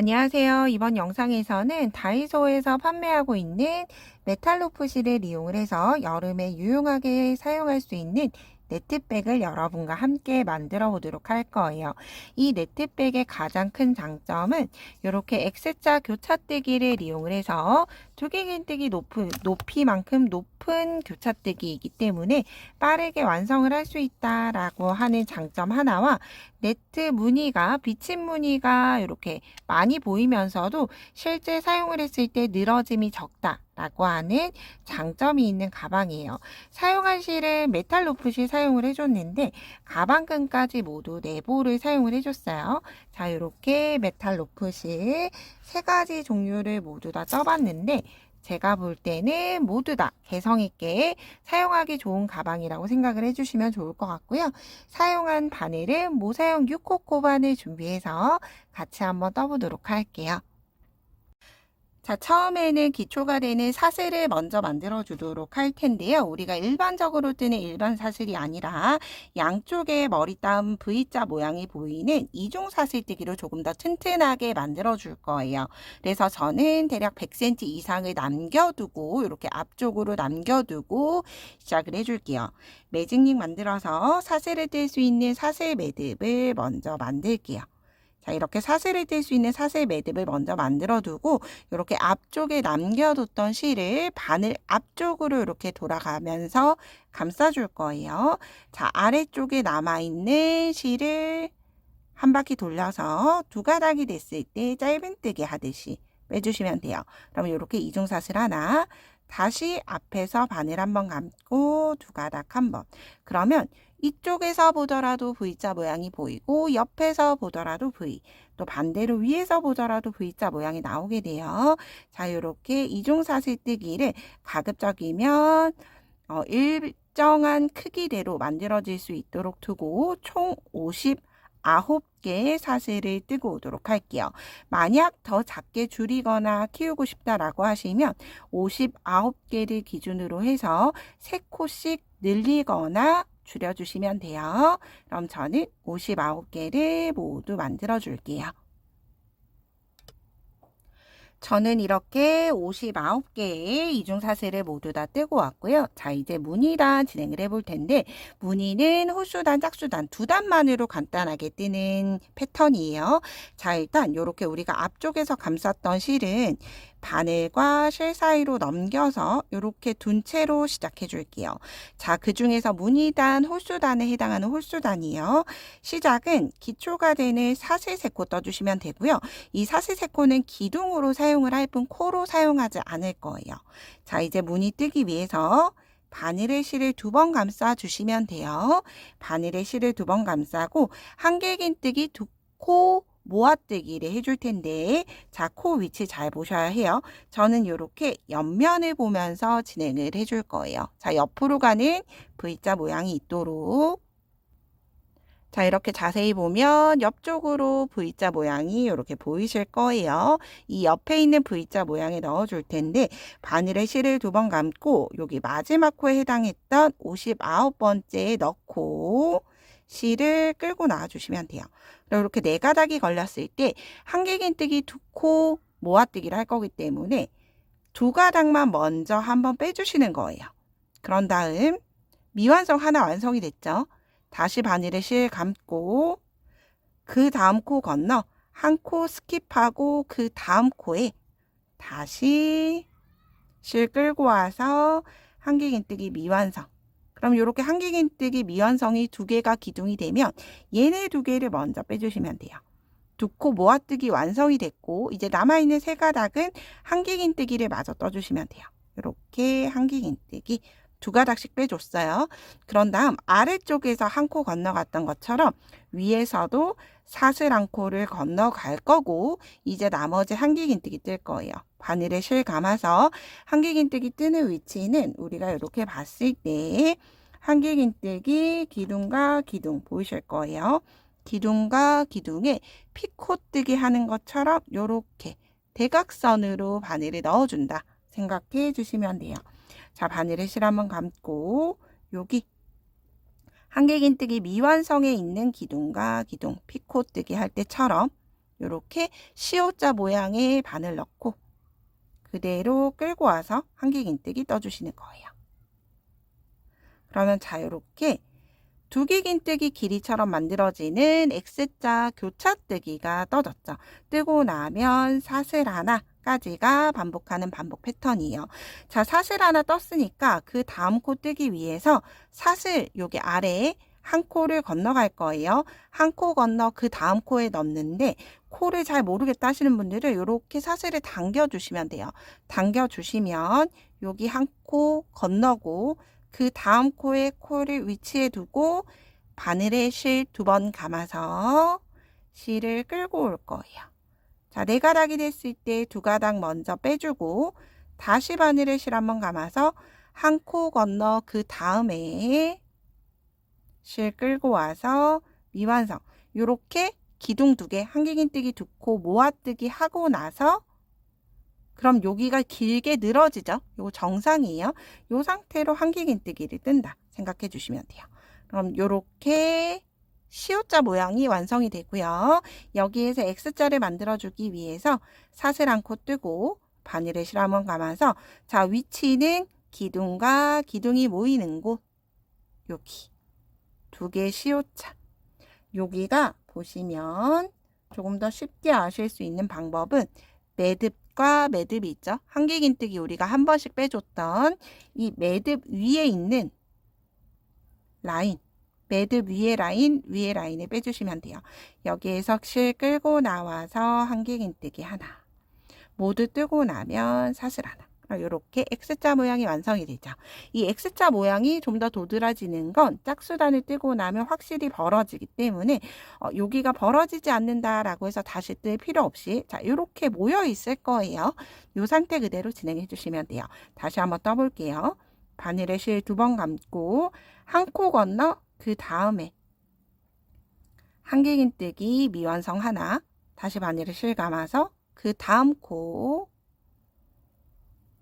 안녕하세요. 이번 영상에서는 다이소에서 판매하고 있는 메탈로프 실을 이용을 해서 여름에 유용하게 사용할 수 있는 네트백을 여러분과 함께 만들어 보도록 할 거예요. 이 네트백의 가장 큰 장점은 이렇게 X자 교차뜨기를 이용을 해서 두기긴뜨기 높이만큼 높은 교차뜨기이기 때문에 빠르게 완성을 할 수 있다라고 하는 장점 하나와 네트 무늬가 비침 무늬가 이렇게 많이 보이면서도 실제 사용을 했을 때 늘어짐이 적다라고 하는 장점이 있는 가방이에요. 사용한 실은 메탈 로프실 사용을 해줬는데 가방끈까지 모두 내보를 사용을 해줬어요. 자, 이렇게 메탈 로프실 세 가지 종류를 모두 다 써봤는데 제가 볼 때는 모두 다 개성 있게 사용하기 좋은 가방이라고 생각을 해주시면 좋을 것 같고요. 사용한 바늘은 모사용 6호 바늘 준비해서 같이 한번 떠보도록 할게요. 자, 처음에는 기초가 되는 사슬을 먼저 만들어 주도록 할 텐데요. 우리가 일반적으로 뜨는 일반 사슬이 아니라 양쪽에 머리 따은 V자 모양이 보이는 이중 사슬뜨기로 조금 더 튼튼하게 만들어 줄 거예요. 그래서 저는 대략 100cm 이상을 남겨두고 이렇게 앞쪽으로 남겨두고 시작을 해줄게요. 매직링 만들어서 사슬을 뜰 수 있는 사슬 매듭을 먼저 만들게요. 자, 이렇게 사슬을 뜰 수 있는 사슬 매듭을 먼저 만들어 두고 이렇게 앞쪽에 남겨뒀던 실을 바늘 앞쪽으로 이렇게 돌아가면서 감싸줄 거예요. 자, 아래쪽에 남아있는 실을 한 바퀴 돌려서 두 가닥이 됐을 때 짧은뜨기 하듯이 빼주시면 돼요. 그러면 이렇게 이중사슬 하나, 다시 앞에서 바늘 한번 감고 두 가닥 한번. 그러면 이쪽에서 보더라도 V자 모양이 보이고 옆에서 보더라도 V, 또 반대로 위에서 보더라도 V자 모양이 나오게 돼요. 자, 이렇게 이중사슬 뜨기를 가급적이면 일정한 크기대로 만들어질 수 있도록 두고 총 59개의 사슬을 뜨고 오도록 할게요. 만약 더 작게 줄이거나 키우고 싶다라고 하시면 59개를 기준으로 해서 3코씩 늘리거나 줄여주시면 돼요. 그럼 저는 59개를 모두 만들어 줄게요. 저는 이렇게 59개의 이중사슬을 모두 다 뜨고 왔고요. 자, 이제 무늬단 진행을 해볼 텐데 무늬는 홀수단, 짝수단 두 단만으로 간단하게 뜨는 패턴이에요. 자, 일단 이렇게 우리가 앞쪽에서 감쌌던 실은 바늘과 실 사이로 넘겨서 이렇게 둔 채로 시작해 줄게요. 자, 그 중에서 무늬단, 홀수단에 해당하는 홀수단이에요. 시작은 기초가 되는 사슬 3코 떠주시면 되고요. 이 사슬 3코는 기둥으로 사용을 할 뿐 코로 사용하지 않을 거예요. 자, 이제 무늬 뜨기 위해서 바늘의 실을 2번 감싸 주시면 돼요. 바늘의 실을 2번 감싸고 한길긴뜨기 2코 모아뜨기를 해줄 텐데, 자, 코 위치 잘 보셔야 해요. 저는 이렇게 옆면을 보면서 진행을 해줄 거예요. 자, 옆으로 가는 V자 모양이 있도록. 자, 이렇게 자세히 보면 옆쪽으로 V자 모양이 이렇게 보이실 거예요. 이 옆에 있는 V자 모양에 넣어줄 텐데 바늘에 실을 2번 감고 여기 마지막 코에 해당했던 59번째에 넣고 실을 끌고 나와주시면 돼요. 그리고 이렇게 4가닥이 걸렸을 때 한길긴뜨기 2코 모아뜨기를 할 거기 때문에 2가닥만 먼저 한번 빼주시는 거예요. 그런 다음 미완성 하나 완성이 됐죠. 다시 바늘에 실 감고 그 다음 코 건너 한 코 스킵하고 그 다음 코에 다시 실 끌고 와서 한길긴뜨기 미완성. 그럼 이렇게 한길긴뜨기 미완성이 2개가 기둥이 되면 얘네 2개를 먼저 빼주시면 돼요. 2코 모아뜨기 완성이 됐고 이제 남아있는 3가닥은 한길긴뜨기를 마저 떠주시면 돼요. 이렇게 한길긴뜨기 2가닥씩 빼줬어요. 그런 다음 아래쪽에서 한 코 건너갔던 것처럼 위에서도 사슬 한 코를 건너갈 거고 이제 나머지 한길긴뜨기 뜰 거예요. 바늘에 실 감아서 한길긴뜨기 뜨는 위치는 우리가 이렇게 봤을 때 한길긴뜨기 기둥과 기둥 보이실 거예요. 기둥과 기둥에 피코뜨기 하는 것처럼 이렇게 대각선으로 바늘을 넣어준다 생각해 주시면 돼요. 자, 바늘에 실 한번 감고 여기 한길긴뜨기 미완성에 있는 기둥과 기둥 피코뜨기 할 때처럼 요렇게 시옷자 모양의 바늘 넣고 그대로 끌고 와서 한길긴뜨기 떠주시는 거예요. 그러면 자, 요렇게 두기긴뜨기 길이처럼 만들어지는 X자 교차뜨기가 떠졌죠. 뜨고 나면 사슬 하나까지가 반복하는 반복 패턴이에요. 자, 사슬 하나 떴으니까 그 다음 코 뜨기 위해서 사슬 여기 아래에 한 코를 건너갈 거예요. 한 코 건너 그 다음 코에 넣는데 코를 잘 모르겠다 하시는 분들은 이렇게 사슬을 당겨주시면 돼요. 당겨주시면 여기 한 코 건너고 그 다음 코에 코를 위치해 두고 바늘에 실 2번 감아서 실을 끌고 올 거예요. 자, 4가닥이 됐을 때 2가닥 먼저 빼주고 다시 바늘에 실 한번 감아서 한 코 건너 그 다음에 실 끌고 와서 미완성. 요렇게 기둥 2개, 한길긴뜨기 2코 모아뜨기 하고 나서 그럼 여기가 길게 늘어지죠. 요거 정상이에요. 요 상태로 한길긴뜨기를 뜬다 생각해 주시면 돼요. 그럼 요렇게 시옷자 모양이 완성이 되고요. 여기에서 X자를 만들어주기 위해서 사슬 한 코 뜨고 바늘에 실 한번 감아서 자, 위치는 기둥과 기둥이 모이는 곳 여기 2개 시옷자. 여기가 보시면 조금 더 쉽게 아실 수 있는 방법은 매듭과 매듭이 있죠. 한길긴뜨기 우리가 한 번씩 빼줬던 이 매듭 위에 있는 라인, 매듭 위에 라인, 위에 라인을 빼주시면 돼요. 여기에서 실 끌고 나와서 한길긴뜨기 하나, 모두 뜨고 나면 사슬 하나. 이렇게 X자 모양이 완성이 되죠. 이 X자 모양이 좀 더 도드라지는 건 짝수단을 뜨고 나면 확실히 벌어지기 때문에 여기가 벌어지지 않는다라고 해서 다시 뜰 필요 없이 자, 이렇게 모여 있을 거예요. 이 상태 그대로 진행해 주시면 돼요. 다시 한번 떠볼게요. 바늘에 실 2번 감고 한 코 건너 그 다음에 한길긴뜨기 미완성 하나, 다시 바늘에 실 감아서 그 다음 코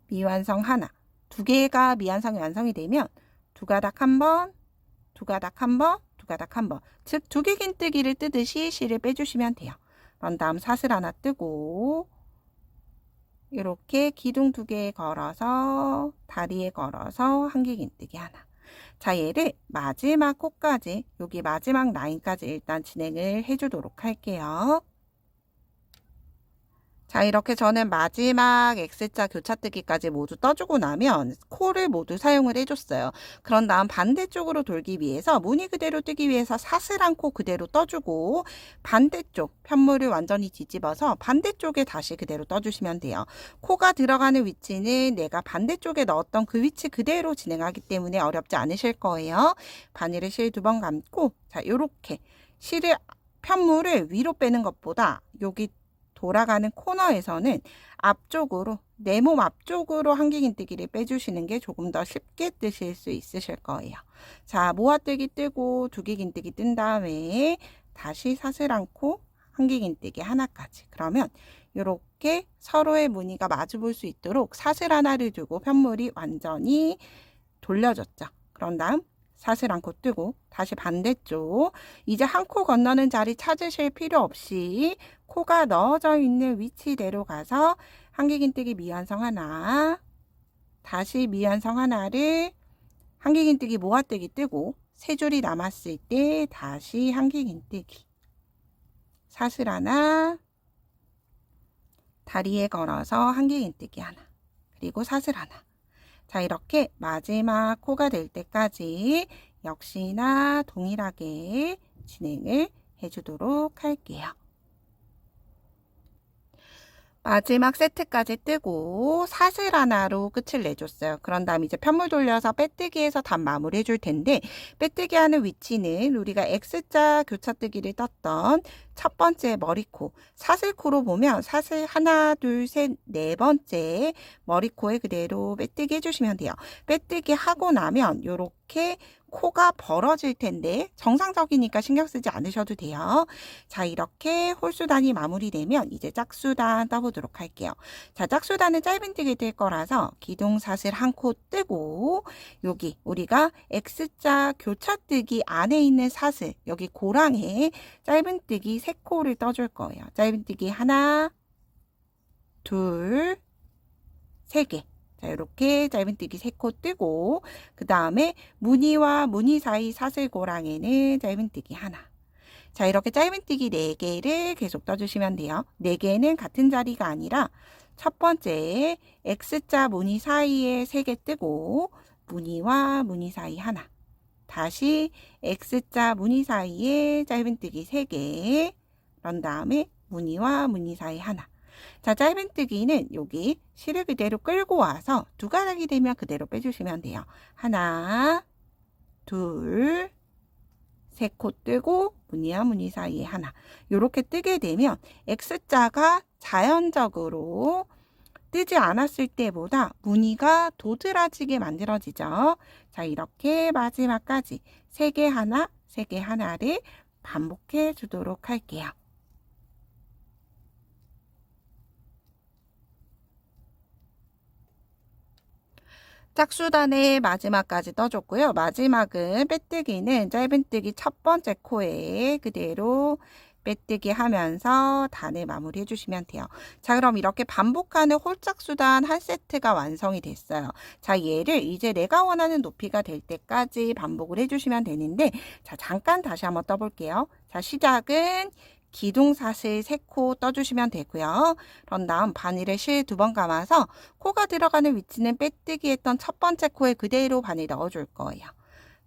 미완성 하나, 2개가 미완성이 완성이 되면 2가닥 한 번, 2가닥 한 번, 2가닥 한 번, 즉 2개 긴뜨기를 뜨듯이 실을 빼주시면 돼요. 그런 다음 사슬 하나 뜨고 이렇게 기둥 2개에 걸어서 다리에 걸어서 한길긴뜨기 하나. 자, 얘를 마지막 코까지 여기 마지막 라인까지 일단 진행을 해주도록 할게요. 자, 이렇게 저는 마지막 X자 교차뜨기까지 모두 떠주고 나면 코를 모두 사용을 해줬어요. 그런 다음 반대쪽으로 돌기 위해서 무늬 그대로 뜨기 위해서 사슬 한 코 그대로 떠주고 반대쪽 편물을 완전히 뒤집어서 반대쪽에 다시 그대로 떠주시면 돼요. 코가 들어가는 위치는 내가 반대쪽에 넣었던 그 위치 그대로 진행하기 때문에 어렵지 않으실 거예요. 바늘에 실 2번 감고 자, 요렇게 실을 편물을 위로 빼는 것보다 여기 돌아가는 코너에서는 앞쪽으로 내 몸 앞쪽으로 한길긴뜨기를 빼주시는 게 조금 더 쉽게 뜨실 수 있으실 거예요. 자, 모아뜨기 뜨고 2개 긴뜨기 뜬 다음에 다시 사슬 않고 한길긴뜨기 하나까지. 그러면 이렇게 서로의 무늬가 마주 볼 수 있도록 사슬 하나를 두고 편물이 완전히 돌려졌죠. 그런 다음 사슬 한 코 뜨고 다시 반대쪽 이제 한 코 건너는 자리 찾으실 필요 없이 코가 넣어져 있는 위치대로 가서 한길긴뜨기 미완성 하나, 다시 미완성 하나를 한길긴뜨기 모아뜨기 뜨고 3줄이 남았을 때 다시 한길긴뜨기 사슬 하나, 다리에 걸어서 한길긴뜨기 하나, 그리고 사슬 하나. 자, 이렇게 마지막 코가 될 때까지 역시나 동일하게 진행을 해주도록 할게요. 마지막 세트까지 뜨고 사슬 하나로 끝을 내줬어요. 그런 다음 이제 편물 돌려서 빼뜨기해서 단 마무리 해줄 텐데 빼뜨기 하는 위치는 우리가 X자 교차뜨기를 떴던 첫 번째 머리코 사슬코로 보면 사슬 하나 둘 셋 네 번째 머리코에 그대로 빼뜨기 해주시면 돼요. 빼뜨기 하고 나면 요렇게 코가 벌어질 텐데 정상적이니까 신경 쓰지 않으셔도 돼요. 자, 이렇게 홀수단이 마무리되면 이제 짝수단 떠보도록 할게요. 자, 짝수단은 짧은뜨기 뜰 거라서 기둥사슬 한 코 뜨고 여기 우리가 X자 교차뜨기 안에 있는 사슬 여기 고랑에 짧은뜨기 3코를 떠줄 거예요. 짧은뜨기 하나, 둘, 3개. 자, 이렇게 짧은뜨기 3코 뜨고 그 다음에 무늬와 무늬 사이 사슬고랑에는 짧은뜨기 하나. 자, 이렇게 짧은뜨기 4개를 계속 떠주시면 돼요. 4개는 같은 자리가 아니라 첫 번째 X자 무늬 사이에 3개 뜨고 무늬와 무늬 사이 하나. 다시 X자 무늬 사이에 짧은뜨기 3개. 그런 다음에 무늬와 무늬 사이 하나. 자, 짧은뜨기는 여기 실을 그대로 끌고 와서 두 가닥이 되면 그대로 빼주시면 돼요. 하나, 둘, 3코 뜨고 무늬와 무늬 사이에 하나. 이렇게 뜨게 되면 X자가 자연적으로 뜨지 않았을 때보다 무늬가 도드라지게 만들어지죠. 자, 이렇게 마지막까지 3개 하나, 3개 하나를 반복해 주도록 할게요. 짝수단의 마지막까지 떠줬고요. 마지막은 빼뜨기는 짧은뜨기 첫 번째 코에 그대로 빼뜨기 하면서 단을 마무리 해주시면 돼요. 자, 그럼 이렇게 반복하는 홀짝수단 한 세트가 완성이 됐어요. 자, 얘를 이제 내가 원하는 높이가 될 때까지 반복을 해주시면 되는데, 자, 잠깐 다시 한번 떠볼게요. 자, 시작은 기둥사슬 3코 떠주시면 되고요. 그런 다음 바늘에 실 2번 감아서 코가 들어가는 위치는 빼뜨기 했던 첫 번째 코에 그대로 바늘 넣어줄 거예요.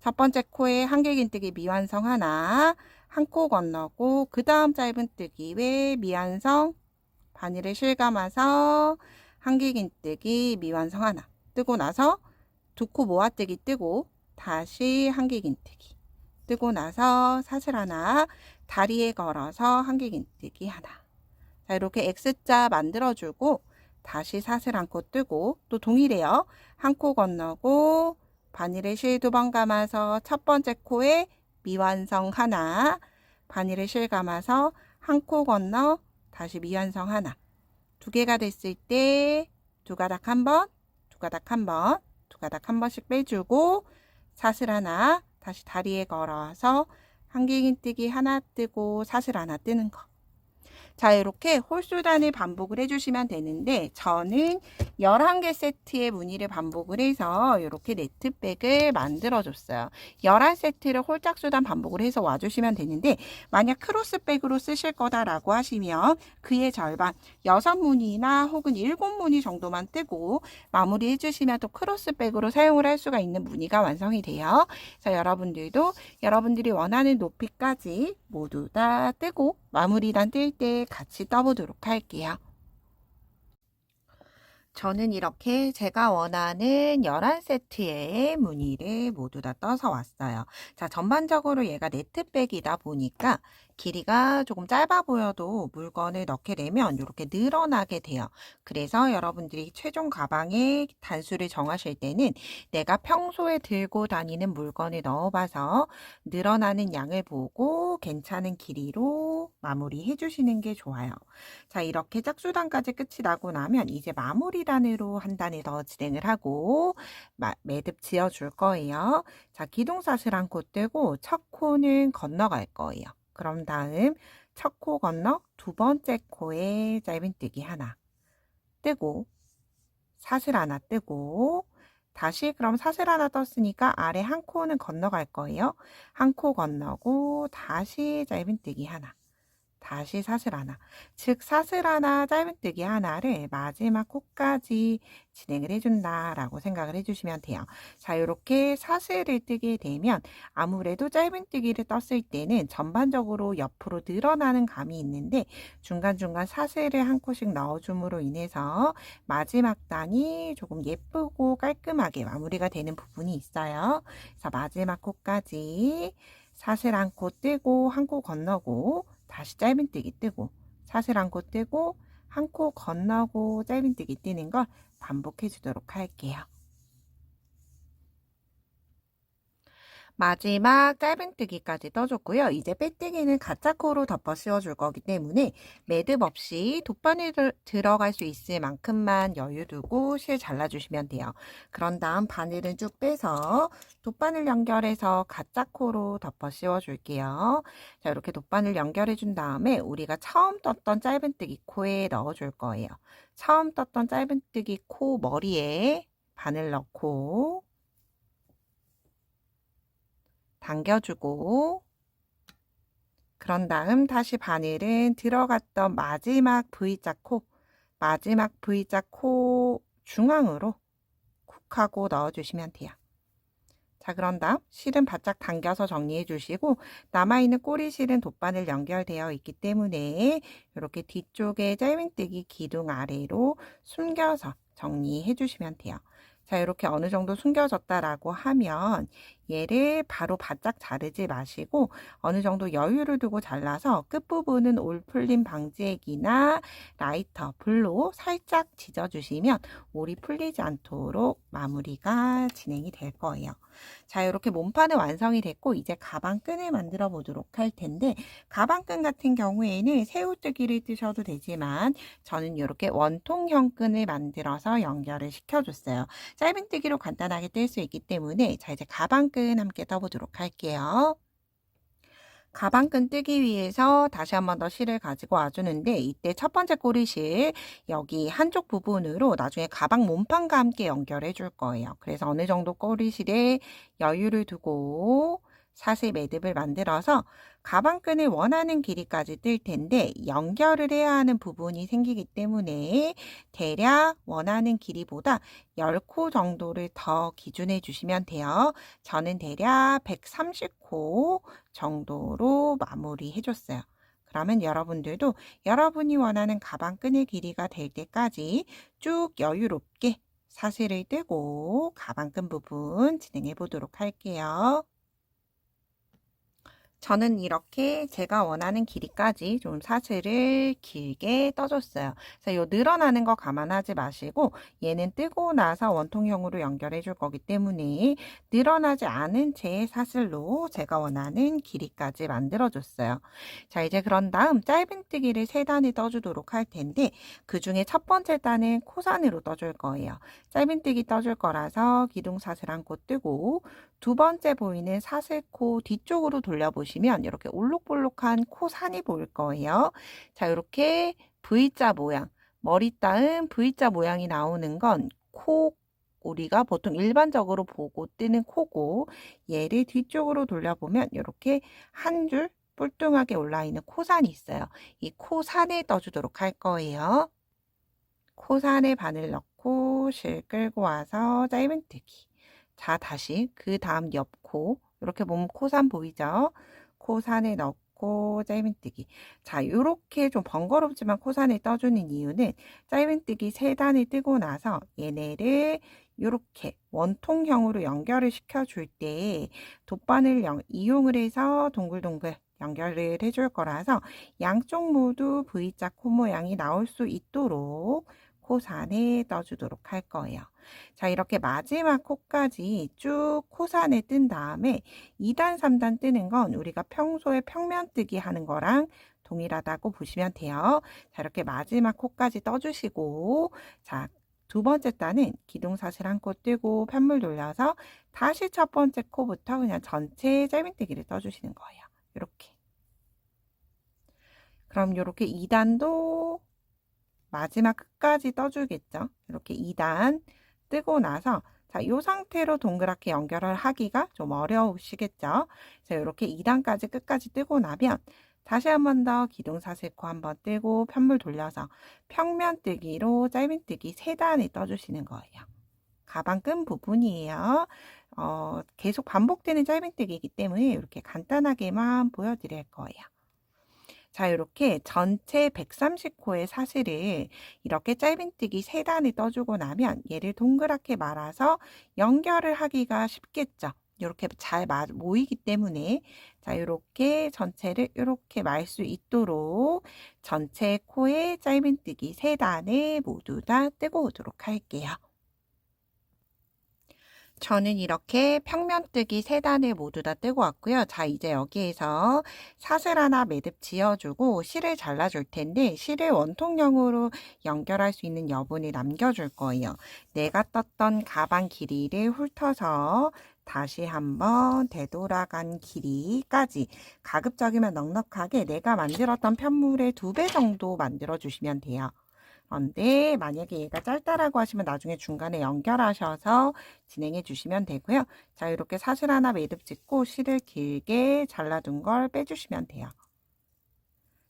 첫 번째 코에 한길긴뜨기 미완성 하나, 한 코 건너고 그 다음 짧은뜨기 외 미완성 바늘에 실 감아서 한길긴뜨기 미완성 하나 뜨고 나서 2코 모아뜨기 뜨고 다시 한길긴뜨기 뜨고 나서 사슬 하나 다리에 걸어서 한길긴뜨기 하나. 자, 이렇게 X자 만들어주고 다시 사슬 한 코 뜨고 또 동일해요. 한 코 건너고 바늘에 실 2번 감아서 첫 번째 코에 미완성 하나, 바늘에 실 감아서 한 코 건너 다시 미완성 하나. 2개가 됐을 때 2가닥 한 번, 2가닥 한 번, 2가닥 한 번씩 빼주고 사슬 하나 다시 다리에 걸어서 한길긴뜨기 하나 뜨고 사슬 하나 뜨는 거. 자, 이렇게 홀수단을 반복을 해주시면 되는데 저는 11개 세트의 무늬를 반복을 해서 이렇게 네트백을 만들어줬어요. 11세트를 홀짝수단 반복을 해서 와주시면 되는데 만약 크로스백으로 쓰실 거다라고 하시면 그의 절반 6무늬나 혹은 7무늬 정도만 뜨고 마무리 해주시면 또 크로스백으로 사용을 할 수가 있는 무늬가 완성이 돼요. 자, 여러분들도 여러분들이 원하는 높이까지 모두 다 뜨고 마무리단 뜰 때 같이 떠보도록 할게요. 저는 이렇게 제가 원하는 11세트의 무늬를 모두 다 떠서 왔어요. 자, 전반적으로 얘가 네트백이다 보니까 길이가 조금 짧아 보여도 물건을 넣게 되면 이렇게 늘어나게 돼요. 그래서 여러분들이 최종 가방의 단수를 정하실 때는 내가 평소에 들고 다니는 물건을 넣어봐서 늘어나는 양을 보고 괜찮은 길이로 마무리해 주시는 게 좋아요. 자, 이렇게 짝수단까지 끝이 나고 나면 이제 마무리단으로 한 단을 더 진행을 하고 매듭 지어 줄 거예요. 자, 기둥사슬 한 코 뜨고 첫 코는 건너갈 거예요. 그럼 다음 첫 코 건너 2번째 코에 짧은뜨기 하나 뜨고 사슬 하나 뜨고 다시 그럼 사슬 하나 떴으니까 아래 한 코는 건너갈 거예요. 한 코 건너고 다시 짧은뜨기 하나 다시 사슬 하나, 즉 사슬 하나 짧은뜨기 하나를 마지막 코까지 진행을 해준다라고 생각을 해주시면 돼요. 자, 이렇게 사슬을 뜨게 되면 아무래도 짧은뜨기를 떴을 때는 전반적으로 옆으로 늘어나는 감이 있는데 중간중간 사슬을 한 코씩 넣어줌으로 인해서 마지막 단이 조금 예쁘고 깔끔하게 마무리가 되는 부분이 있어요. 그래서 마지막 코까지 사슬 한 코 뜨고 한 코 건너고 다시 짧은뜨기 뜨고 사슬 한 코 뜨고 한 코 건너고 짧은뜨기 뜨는 걸 반복해 주도록 할게요. 마지막 짧은뜨기까지 떠줬고요. 이제 빼뜨기는 가짜 코로 덮어 씌워줄 거기 때문에 매듭 없이 돗바늘 들어갈 수 있을 만큼만 여유 두고 실 잘라주시면 돼요. 그런 다음 바늘은 쭉 빼서 돗바늘 연결해서 가짜 코로 덮어 씌워줄게요. 자, 이렇게 돗바늘 연결해준 다음에 우리가 처음 떴던 짧은뜨기 코에 넣어줄 거예요. 처음 떴던 짧은뜨기 코 머리에 바늘 넣고 당겨주고 그런 다음 다시 바늘은 들어갔던 마지막 V자 코 중앙으로 쿡 하고 넣어주시면 돼요. 자, 그런 다음 실은 바짝 당겨서 정리해 주시고 남아있는 꼬리실은 돗바늘 연결되어 있기 때문에 이렇게 뒤쪽에 짧은뜨기 기둥 아래로 숨겨서 정리해 주시면 돼요. 자, 이렇게 어느 정도 숨겨졌다라고 하면 얘를 바로 바짝 자르지 마시고 어느 정도 여유를 두고 잘라서 끝부분은 올 풀림 방지액이나 라이터, 불로 살짝 지져주시면 올이 풀리지 않도록 마무리가 진행이 될 거예요. 자, 이렇게 몸판은 완성이 됐고 이제 가방끈을 만들어 보도록 할 텐데 가방끈 같은 경우에는 새우뜨기를 뜨셔도 되지만 저는 이렇게 원통형 끈을 만들어서 연결을 시켜줬어요. 짧은뜨기로 간단하게 뜰 수 있기 때문에 자, 이제 가방끈 함께 떠보도록 할게요. 가방끈 뜨기 위해서 다시 한 번 더 실을 가지고 와주는데 이때 첫 번째 꼬리실 여기 한쪽 부분으로 나중에 가방 몸판과 함께 연결해 줄 거예요. 그래서 어느 정도 꼬리실에 여유를 두고 사슬 매듭을 만들어서 가방끈을 원하는 길이까지 뜰 텐데 연결을 해야 하는 부분이 생기기 때문에 대략 원하는 길이보다 10코 정도를 더 기준해 주시면 돼요. 저는 대략 130코 정도로 마무리해 줬어요. 그러면 여러분들도 여러분이 원하는 가방끈의 길이가 될 때까지 쭉 여유롭게 사슬을 뜨고 가방끈 부분 진행해 보도록 할게요. 저는 이렇게 제가 원하는 길이까지 좀 사슬을 길게 떠줬어요. 그래서 이 늘어나는 거 감안하지 마시고 얘는 뜨고 나서 원통형으로 연결해 줄 거기 때문에 늘어나지 않은 제 사슬로 제가 원하는 길이까지 만들어 줬어요. 자, 이제 그런 다음 짧은뜨기를 3단을 떠주도록 할 텐데 그 중에 첫 번째 단은 코산으로 떠줄 거예요. 짧은뜨기 떠줄 거라서 기둥사슬 한 코 뜨고 두 번째 보이는 사슬코 뒤쪽으로 돌려보시면 이렇게 올록볼록한 코산이 보일 거예요. 자, 이렇게 V자 모양, 머리 따은 V자 모양이 나오는 건 코, 우리가 보통 일반적으로 보고 뜨는 코고 얘를 뒤쪽으로 돌려보면 이렇게 한 줄 뿔뚱하게 올라있는 코산이 있어요. 이 코산에 떠주도록 할 거예요. 코산에 바늘 넣고 실 끌고 와서 짧은뜨기. 자, 다시 그 다음 옆코 이렇게 보면 코산 보이죠? 코산에 넣고 짧은뜨기. 자, 이렇게 좀 번거롭지만 코산에 떠주는 이유는 짧은뜨기 3단을 뜨고 나서 얘네를 이렇게 원통형으로 연결을 시켜줄 때 돗바늘 이용을 해서 동글동글 연결을 해줄 거라서 양쪽 모두 V자 코 모양이 나올 수 있도록 코산에 떠주도록 할 거예요. 자, 이렇게 마지막 코까지 쭉 코산에 뜬 다음에 2단, 3단 뜨는 건 우리가 평소에 평면뜨기 하는 거랑 동일하다고 보시면 돼요. 자, 이렇게 마지막 코까지 떠주시고 자, 두 번째 단은 기둥사슬 한 코 뜨고 편물 돌려서 다시 첫 번째 코부터 그냥 전체 짧은뜨기를 떠주시는 거예요. 이렇게. 그럼 이렇게 2단도 마지막 끝까지 떠주겠죠. 이렇게 2단 뜨고 나서 자, 이 상태로 동그랗게 연결을 하기가 좀 어려우시겠죠. 그래서 이렇게 2단까지 끝까지 뜨고 나면 다시 한 번 더 기둥사슬코 한번 뜨고 편물 돌려서 평면뜨기로 짧은뜨기 3단을 떠주시는 거예요. 가방끈 부분이에요. 계속 반복되는 짧은뜨기이기 때문에 이렇게 간단하게만 보여드릴 거예요. 자, 이렇게 전체 130코의 사슬을 이렇게 짧은뜨기 3단을 떠주고 나면 얘를 동그랗게 말아서 연결을 하기가 쉽겠죠. 이렇게 잘 모이기 때문에 자, 이렇게 전체를 이렇게 말 수 있도록 전체 코에 짧은뜨기 3단을 모두 다 뜨고 오도록 할게요. 저는 이렇게 평면뜨기 3단을 모두 다 뜨고 왔고요. 자, 이제 여기에서 사슬 하나 매듭 지어주고 실을 잘라줄 텐데 실을 원통형으로 연결할 수 있는 여분을 남겨줄 거예요. 내가 떴던 가방 길이를 훑어서 다시 한번 되돌아간 길이까지 가급적이면 넉넉하게 내가 만들었던 편물의 2배 정도 만들어 주시면 돼요. 그런데 만약에 얘가 짧다라고 하시면 나중에 중간에 연결하셔서 진행해 주시면 되고요. 자, 이렇게 사슬 하나 매듭 짓고 실을 길게 잘라둔 걸 빼주시면 돼요.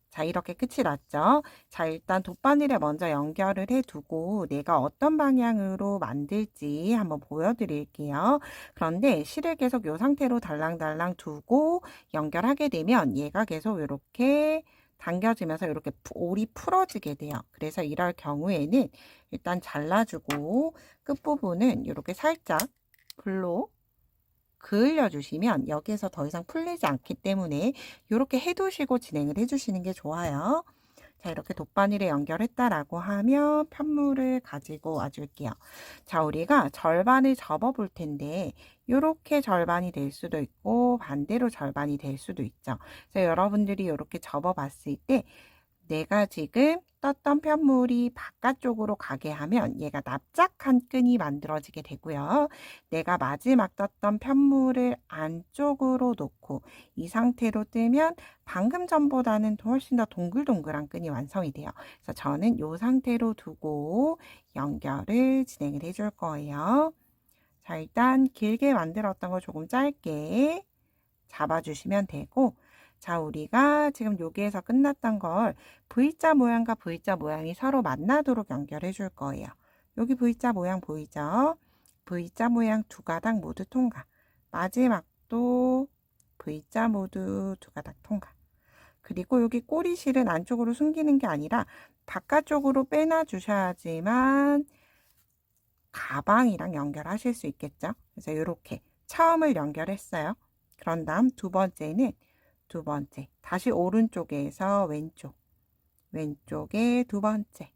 자, 이렇게 끝이 났죠. 자, 일단 돗바늘에 먼저 연결을 해두고 내가 어떤 방향으로 만들지 한번 보여드릴게요. 그런데 실을 계속 이 상태로 달랑달랑 두고 연결하게 되면 얘가 계속 이렇게 당겨지면서 이렇게 올이 풀어지게 돼요. 그래서 이럴 경우에는 일단 잘라주고 끝부분은 이렇게 살짝 불로 그을려 주시면 여기에서 더 이상 풀리지 않기 때문에 이렇게 해두시고 진행을 해주시는 게 좋아요. 자, 이렇게 돗바늘에 연결했다라고 하면 편물을 가지고 와줄게요. 자, 우리가 절반을 접어 볼 텐데 이렇게 절반이 될 수도 있고 반대로 절반이 될 수도 있죠. 그래서 여러분들이 이렇게 접어 봤을 때 내가 지금 떴던 편물이 바깥쪽으로 가게 하면 얘가 납작한 끈이 만들어지게 되고요. 내가 마지막 떴던 편물을 안쪽으로 놓고 이 상태로 뜨면 방금 전보다는 훨씬 더 동글동글한 끈이 완성이 돼요. 그래서 저는 이 상태로 두고 연결을 진행을 해줄 거예요. 자, 일단 길게 만들었던 거 조금 짧게 잡아주시면 되고, 자, 우리가 지금 여기에서 끝났던 걸 V자 모양과 V자 모양이 서로 만나도록 연결해 줄 거예요. 여기 V자 모양 보이죠? V자 모양 2가닥 모두 통과. 마지막도 V자 모두 2가닥 통과. 그리고 여기 꼬리실은 안쪽으로 숨기는 게 아니라 바깥쪽으로 빼놔 주셔야지만 가방이랑 연결하실 수 있겠죠? 그래서 이렇게 처음을 연결했어요. 그런 다음 두 번째 다시 오른쪽에서 왼쪽에 두 번째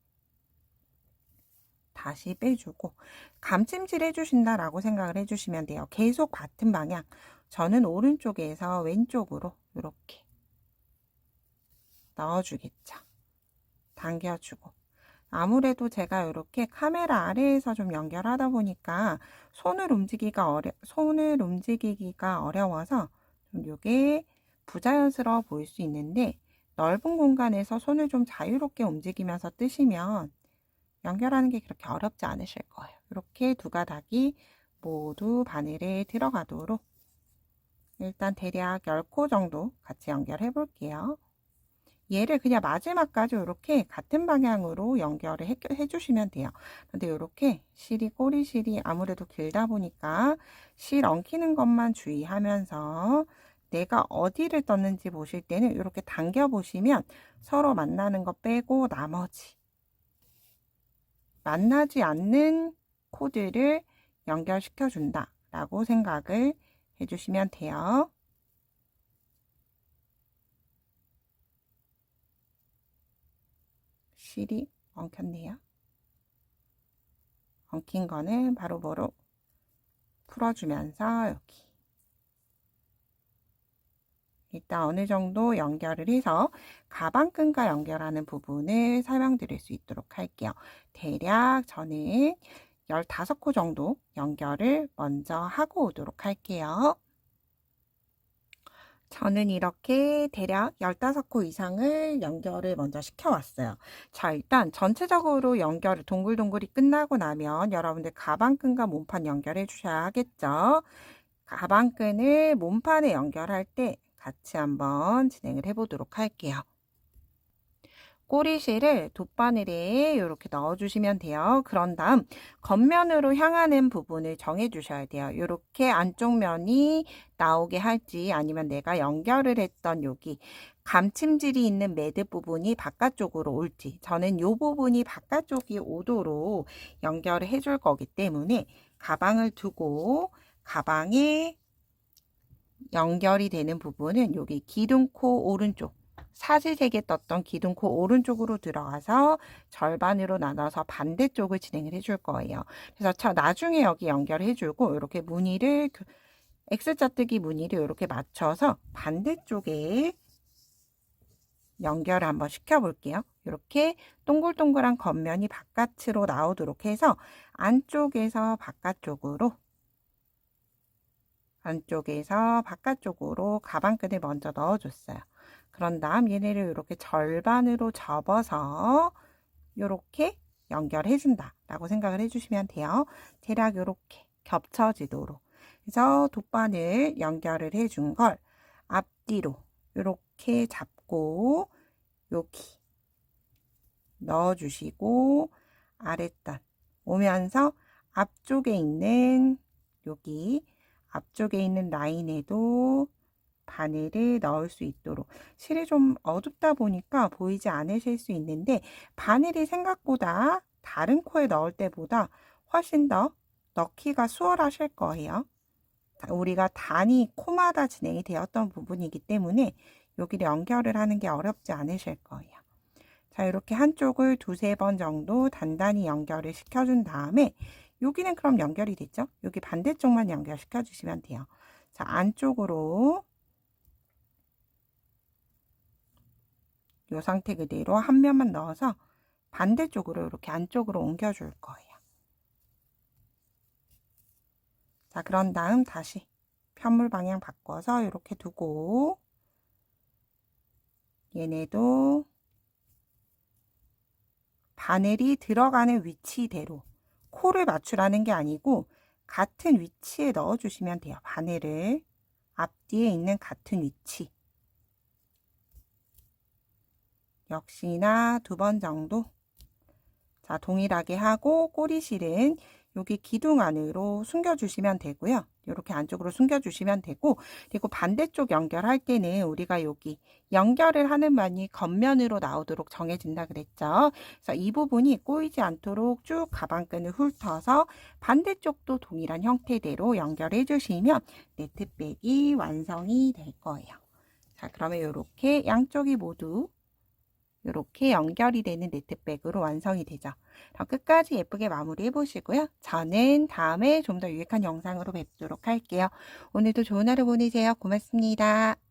다시 빼주고 감찜질 해주신다라고 생각을 해주시면 돼요. 계속 같은 방향. 저는 오른쪽에서 왼쪽으로 이렇게 넣어주겠죠. 당겨주고. 아무래도 제가 이렇게 카메라 아래에서 좀 연결하다 보니까 손을 움직이기가 어려워서 좀 이게 부자연스러워 보일 수 있는데 넓은 공간에서 손을 좀 자유롭게 움직이면서 뜨시면 연결하는 게 그렇게 어렵지 않으실 거예요. 이렇게 2가닥이 모두 바늘에 들어가도록 일단 대략 10코 정도 같이 연결해 볼게요. 얘를 그냥 마지막까지 이렇게 같은 방향으로 연결을 해주시면 돼요. 근데 이렇게 꼬리실이 아무래도 길다 보니까 실 엉키는 것만 주의하면서 내가 어디를 떴는지 보실 때는 이렇게 당겨 보시면 서로 만나는 거 빼고 나머지 만나지 않는 코드를 연결시켜 준다 라고 생각을 해주시면 돼요. 실이 엉켰네요. 엉킨 거는 바로바로 풀어주면서 여기 일단 어느 정도 연결을 해서 가방끈과 연결하는 부분을 설명드릴 수 있도록 할게요. 대략 저는 15코 정도 연결을 먼저 하고 오도록 할게요. 저는 이렇게 대략 15코 이상을 연결을 먼저 시켜왔어요. 자, 일단 전체적으로 연결을 동글동글이 끝나고 나면 여러분들 가방끈과 몸판 연결해 주셔야 하겠죠. 가방끈을 몸판에 연결할 때 같이 한번 진행을 해보도록 할게요. 꼬리실을 돗바늘에 이렇게 넣어주시면 돼요. 그런 다음 겉면으로 향하는 부분을 정해 주셔야 돼요. 이렇게 안쪽 면이 나오게 할지 아니면 내가 연결을 했던 여기 감침질이 있는 매듭 부분이 바깥쪽으로 올지 저는 이 부분이 바깥쪽이 오도록 연결을 해줄 거기 때문에 가방을 두고 가방에 연결이 되는 부분은 여기 기둥코 오른쪽 사지색에 떴던 기둥코 오른쪽으로 들어가서 절반으로 나눠서 반대쪽을 진행을 해줄 거예요. 그래서 나중에 여기 연결해주고 이렇게 무늬를 X자 뜨기 무늬를 이렇게 맞춰서 반대쪽에 연결을 한번 시켜 볼게요. 이렇게 동글동글한 겉면이 바깥으로 나오도록 해서 안쪽에서 바깥쪽으로 가방끈을 먼저 넣어줬어요. 그런 다음 얘네를 이렇게 절반으로 접어서 이렇게 연결해준다 라고 생각을 해주시면 돼요. 대략 이렇게 겹쳐지도록. 그래서 돗바늘 연결을 해준 걸 앞뒤로 이렇게 잡고 여기 넣어주시고 아랫단 오면서 앞쪽에 있는 여기 앞쪽에 있는 라인에도 바늘을 넣을 수 있도록. 실이 좀 어둡다 보니까 보이지 않으실 수 있는데 바늘이 생각보다 다른 코에 넣을 때보다 훨씬 더 넣기가 수월하실 거예요. 우리가 단위 코마다 진행이 되었던 부분이기 때문에 여기를 연결을 하는 게 어렵지 않으실 거예요. 자, 이렇게 한쪽을 두세 번 정도 단단히 연결을 시켜준 다음에 여기는 그럼 연결이 됐죠? 여기 반대쪽만 연결시켜 주시면 돼요. 자, 안쪽으로 이 상태 그대로 한 면만 넣어서 반대쪽으로 이렇게 안쪽으로 옮겨줄 거예요. 자, 그런 다음 다시 편물 방향 바꿔서 이렇게 두고 얘네도 바늘이 들어가는 위치대로 코를 맞추라는 게 아니고 같은 위치에 넣어 주시면 돼요. 바늘을 앞뒤에 있는 같은 위치. 역시나 두 번 정도. 자, 동일하게 하고 꼬리실은 여기 기둥 안으로 숨겨주시면 되고요. 이렇게 안쪽으로 숨겨주시면 되고, 그리고 반대쪽 연결할 때는 우리가 여기 연결을 하는 면이 겉면으로 나오도록 정해진다 그랬죠. 그래서 이 부분이 꼬이지 않도록 쭉 가방끈을 훑어서 반대쪽도 동일한 형태대로 연결해 주시면 네트백이 완성이 될 거예요. 자, 그러면 이렇게 양쪽이 모두 이렇게 연결이 되는 네트백으로 완성이 되죠. 그럼 끝까지 예쁘게 마무리해 보시고요. 저는 다음에 좀 더 유익한 영상으로 뵙도록 할게요. 오늘도 좋은 하루 보내세요. 고맙습니다.